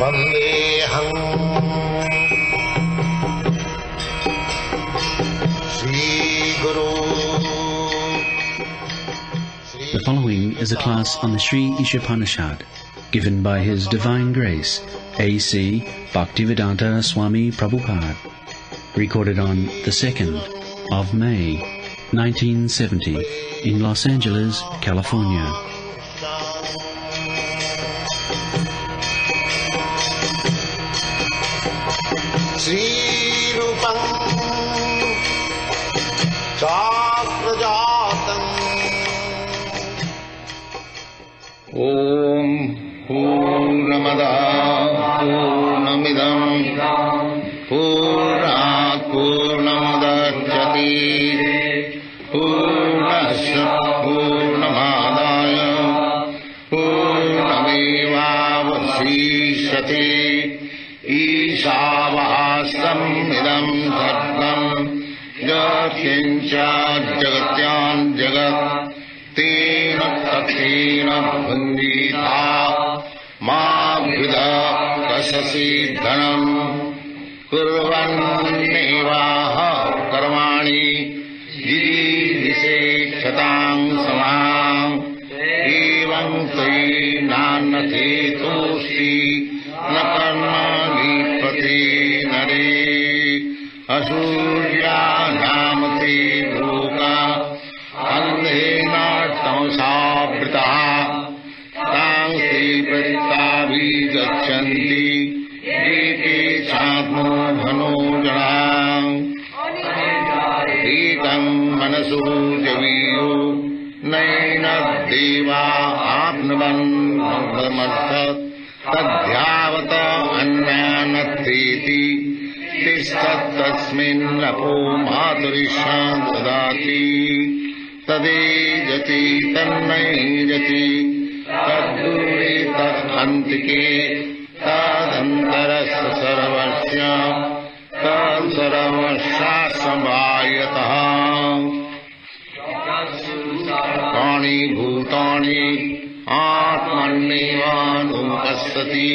Vandeham Sri Guru. The following is a class on the Sri Isopanisad, given by His Divine Grace, A.C. Bhaktivedanta Swami Prabhupada, recorded on the 2nd of May, 1970, in Los Angeles, California. Sri Rupam Sakrajatam Om Purnamada Purnamidam Purnat Purnamudachyati Purnasya Purnamadaya Purnamevavasishyate Isavahastam idam dharmam Yatkincha jagatyan jagat Tena taktena bhandita Ma vida kasasi dhanam Kurvannevaha karmani Jidise khatang samang Evam tai nanate tosti Na karma nipati nare Asurya namate loka Andhena tamsabritaha Tang sri prittabhijachanti Dite chadmo bhano janang Ditam manasu javiyo Naina deva apnavan bhagamarsat Tadhyavata annanatteti Tistat tasmin lapo maturishan dadati Tadejati tannayjati Tadguri tadhantike Tadantarasya sarvasya Tadsarvasya samvayataha Tani bhutani Atmannevanupassati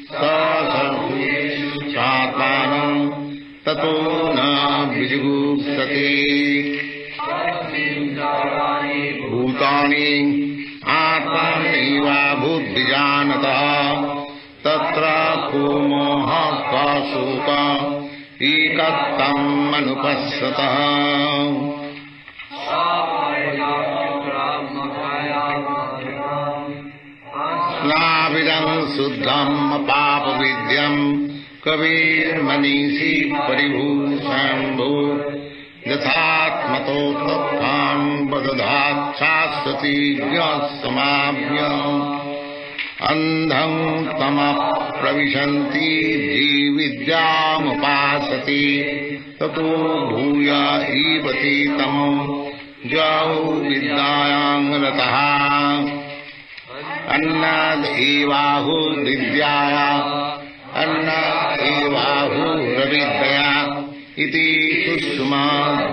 Tasarveshu chatmanam Tato na vijigupsati Bhutani Atmaneva buddhijanata Tatra kumoha kasuka Ikattam anupassata Slavidam suddham papa vidyam Kavir manisi paribhusambhu Yathatmato tatthan vadadhat shasati gyasamabhyam Andham tamah pravishanti jividyam upasati Tato bhuya ivati tam jau vidyayang rataha Annad evahu vidyaya Annad evahu ravidyaya Iti sushma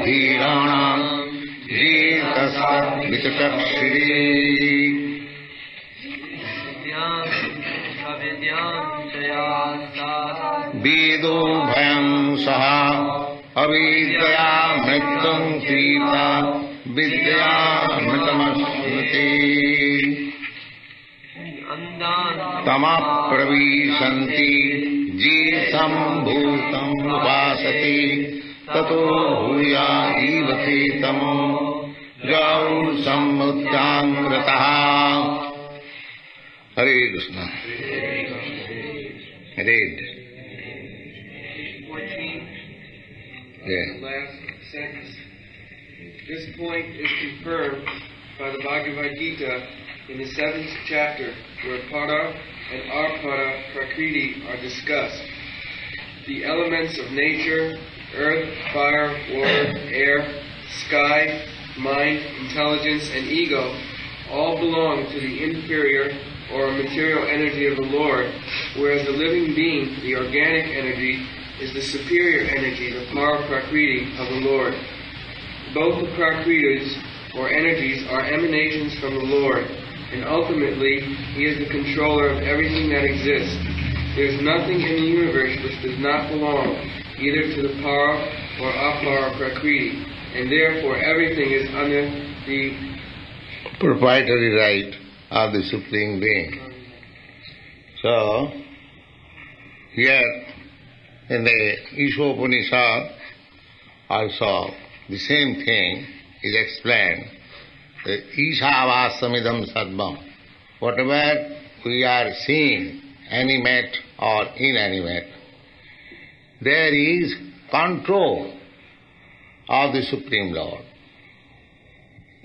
dhirana Jitasat vichakshiri Vedo bhayam saha avidyaya mrityam sita Vidyaya mritamasmriti Tamah pravishanti ji sambhutam upasati Tato bhuya ivati tam jau sammutyang rataha Hare Krishna. Read. 14. Yeah. Last sentence. This point is confirmed by the Bhagavad Gita in the 7th chapter, where Para and Apara Prakriti are discussed. The elements of nature, earth, fire, water, air, sky, mind, intelligence, and ego all belong to the inferior or material energy of the Lord, whereas the living being, the organic energy, is the superior energy, the Para Prakriti of the Lord. Both the Prakritis, or energies, are emanations from the Lord, and ultimately He is the controller of everything that exists. There is nothing in the universe which does not belong either to the Para or Apara Prakriti, and therefore everything is under the proprietary right of the Supreme Being. So, here in the Isopanisad also the same thing is explained. The Isavasamidam Sadvam. Whatever we are seeing, animate or inanimate, there is control of the Supreme Lord.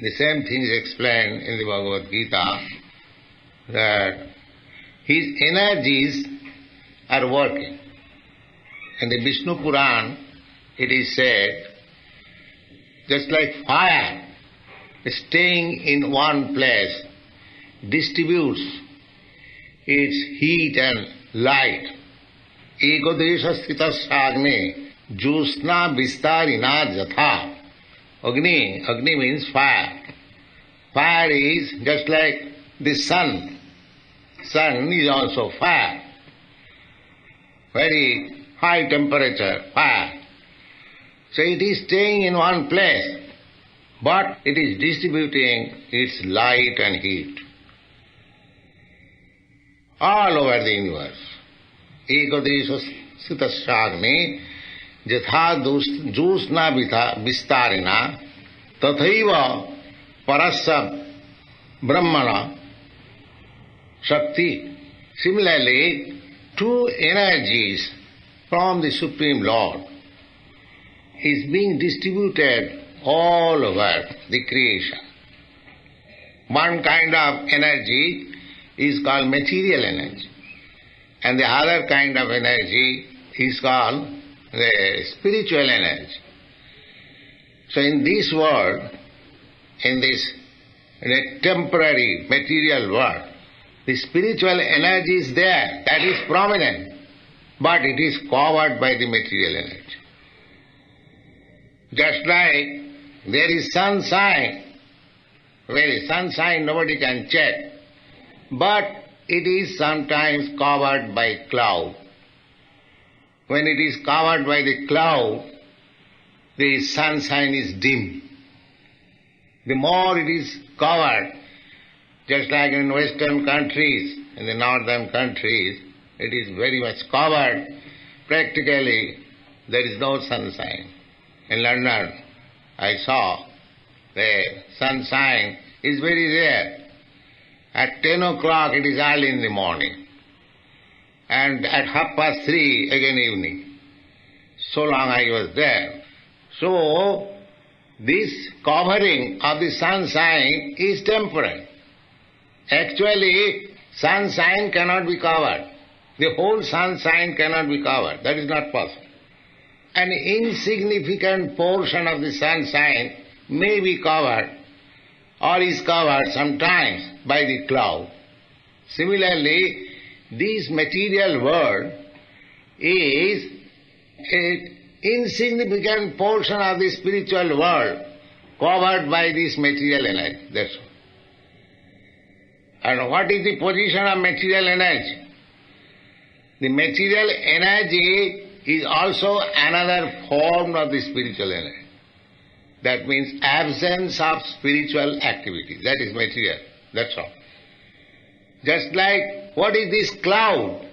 The same thing is explained in the Bhagavad Gita, that His energies are working. In the Vishnu Puran, it is said, just like fire staying in one place distributes its heat and light. Ekodesha sthita agne josna vistarina jatha. Agni means fire. Fire is just like the sun. Sun is also fire. Very high temperature, fire. So it is staying in one place, but it is distributing its light and heat all over the universe. Ekodesha sitasagni jatha josna vistarina tathaiva parasya brahmana shakti. Similarly, two energies from the Supreme Lord is being distributed all over the creation. One kind of energy is called material energy, and the other kind of energy is called the spiritual energy. So in this world, in a temporary material world, the spiritual energy is there, that is prominent, but it is covered by the material energy. Just like there is sunshine, where sunshine nobody can check, but it is sometimes covered by cloud. When it is covered by the cloud, the sunshine is dim. The more it is covered, just like in western countries, in the northern countries, it is very much covered. Practically, there is no sunshine. In London, I saw the sunshine is very rare. At 10 o'clock it is early in the morning, and at 3:30 again evening. So long I was there. So, this covering of the sunshine is temporary. Actually, sunshine cannot be covered. The whole sunshine cannot be covered. That is not possible. An insignificant portion of the sunshine may be covered or is covered sometimes by the cloud. Similarly, this material world is an insignificant portion of the spiritual world covered by this material energy. That's all. And what is the position of material energy? The material energy is also another form of the spiritual energy. That means absence of spiritual activity. That is material. That's all. Just like, what is this cloud?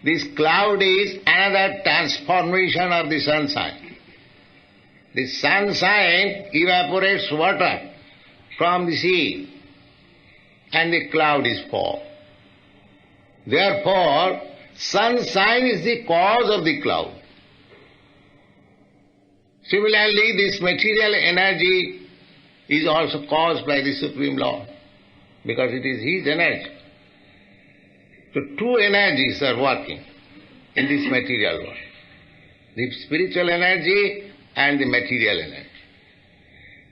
This cloud is another transformation of the sunshine. The sunshine evaporates water from the sea, and the cloud is formed. Therefore, sunshine is the cause of the cloud. Similarly, this material energy is also caused by the Supreme Lord, because it is His energy. So two energies are working in this material world. The spiritual energy and the material energy.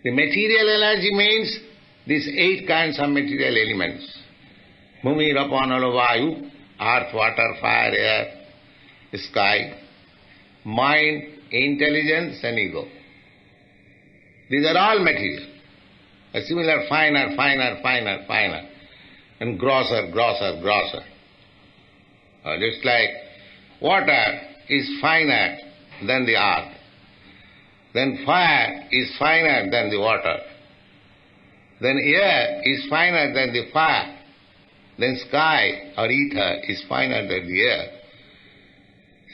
The material energy means these 8 kinds of material elements. Bhumi, Rapanalo, Vayu, earth, water, fire, air, sky, mind, intelligence and ego. These are all material. A similar finer. and grosser. Just like water is finer than the earth, then fire is finer than the water, then air is finer than the fire, then sky or ether is finer than the air.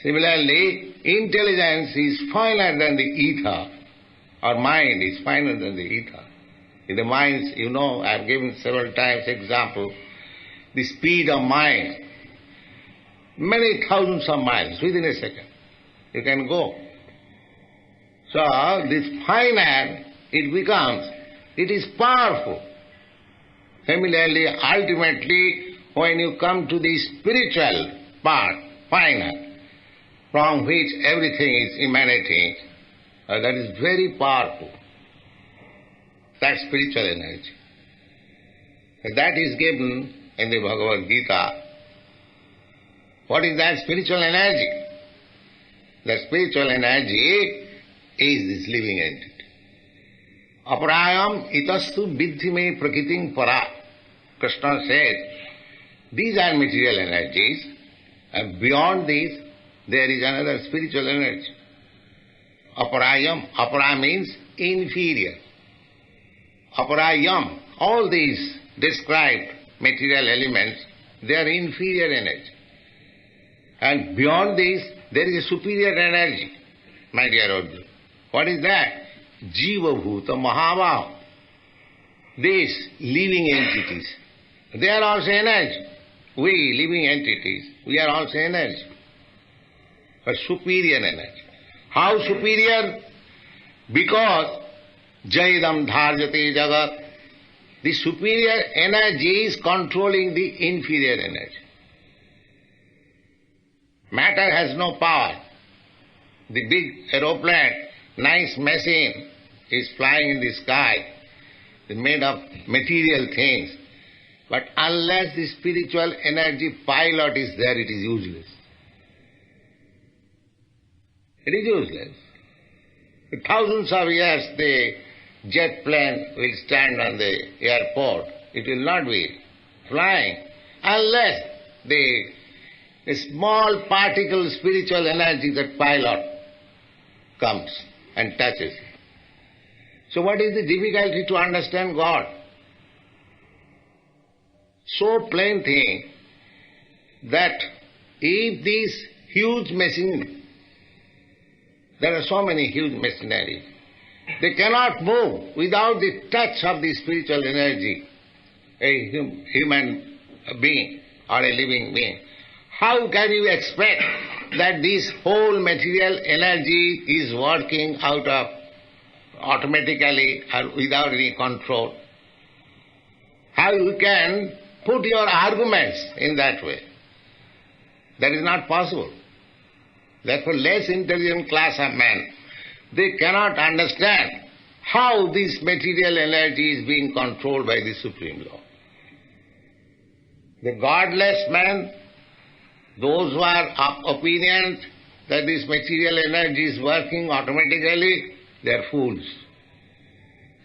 Similarly, intelligence is finer than the ether, or mind is finer than the ether. In the minds, I have given several times example, the speed of mind, many thousands of miles within a second you can go. So this finer it becomes, it is powerful. Similarly, ultimately, when you come to the spiritual part, finer, from which everything is emanating, that is very powerful. That spiritual energy. That is given in the Bhagavad Gita. What is that spiritual energy? The spiritual energy is this living entity. Aparayam itastu viddhi me prakritim para. Krishna said, these are material energies, and beyond these, there is another spiritual energy. Aparayam, apara means inferior. Aparayam, all these described material elements, they are inferior energy. And beyond this, there is a superior energy, my dear Arjuna. What is that? Jiva Bhuta Mahavaha. These living entities, they are also energy. We, living entities, we are also energy. A superior energy. How superior? Because Jaidam Dharjate Jagat. The superior energy is controlling the inferior energy. Matter has no power. The big aeroplane, nice machine, is flying in the sky, made of material things. But unless the spiritual energy pilot is there, it is useless. It is useless. For thousands of years the jet plane will stand on the airport. It will not be flying unless the small particle spiritual energy, that pilot, comes and touches it. So what is the difficulty to understand God? So plain thing that if this huge machine, there are so many huge machineries, they cannot move without the touch of the spiritual energy, a human being or a living being. How can you expect that this whole material energy is working out of automatically or without any control? How you can put your arguments in that way? That is not possible. Therefore, less intelligent class of men, they cannot understand how this material energy is being controlled by the Supreme Law. The godless men, those who are of opinion that this material energy is working automatically, they are fools.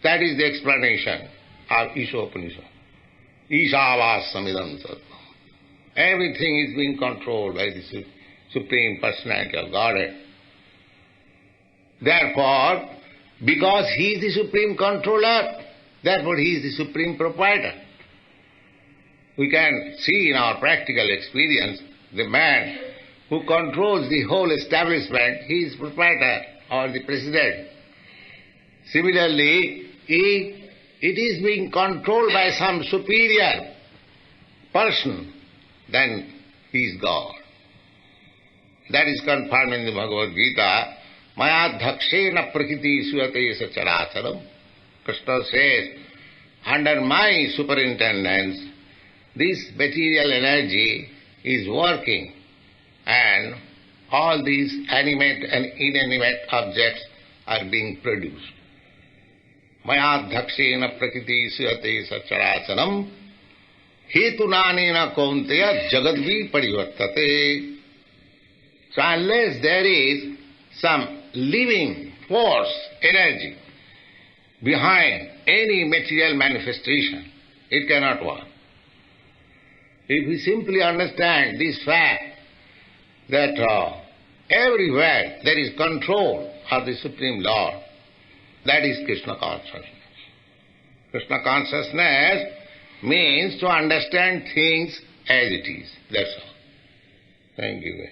That is the explanation of Isopanisad. Ishavassamidam sarvam. Everything is being controlled by the Supreme Personality of Godhead. Therefore, because He is the Supreme Controller, therefore He is the Supreme Proprietor. We can see in our practical experience, the man who controls the whole establishment, he is proprietor or the president. Similarly, if it is being controlled by some superior person, then he is God. That is confirmed in the Bhagavad Gita. Maya dhakshena prakriti suyate sacharacharam. Krishna says, under my superintendence, this material energy is working and all these animate and inanimate objects are being produced. Maya dhakshena prakriti suyate sacharacharam hetunanena kaunteya jagadvi parivartate. So unless there is some living force, energy behind any material manifestation, it cannot work. If we simply understand this fact that everywhere there is control of the Supreme Lord, that is Krishna consciousness. Krishna consciousness means to understand things as it is. That's all. Thank you.